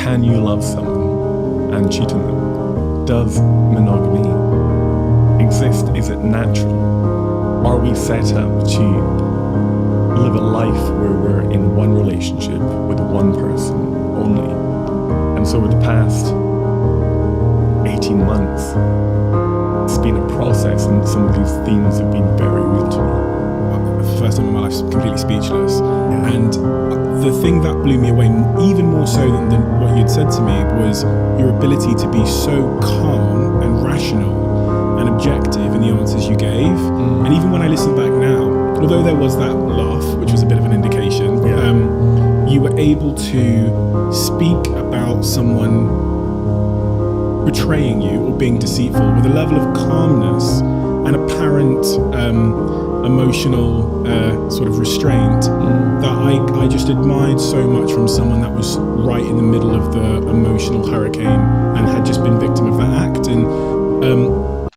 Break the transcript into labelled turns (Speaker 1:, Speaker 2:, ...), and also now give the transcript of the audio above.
Speaker 1: can you love someone and cheat on them? Does monogamy exist? Is it natural? Are we set up to live a life where we're in one relationship with one person only? And so with the past 18 months, it's been a process, and some of these themes have been very real to me.
Speaker 2: For the first time in my life, completely speechless. And the thing that blew me away, even more so than what you'd said to me, was your ability to be so calm and rational and objective in the answers you gave. And even when I listen back now, although there was that laugh, which was a bit of an indication, you were able to speak about someone betraying you or being deceitful with a level of calmness and apparent emotional sort of restraint that I just admired so much from someone that was right in the middle of the emotional hurricane and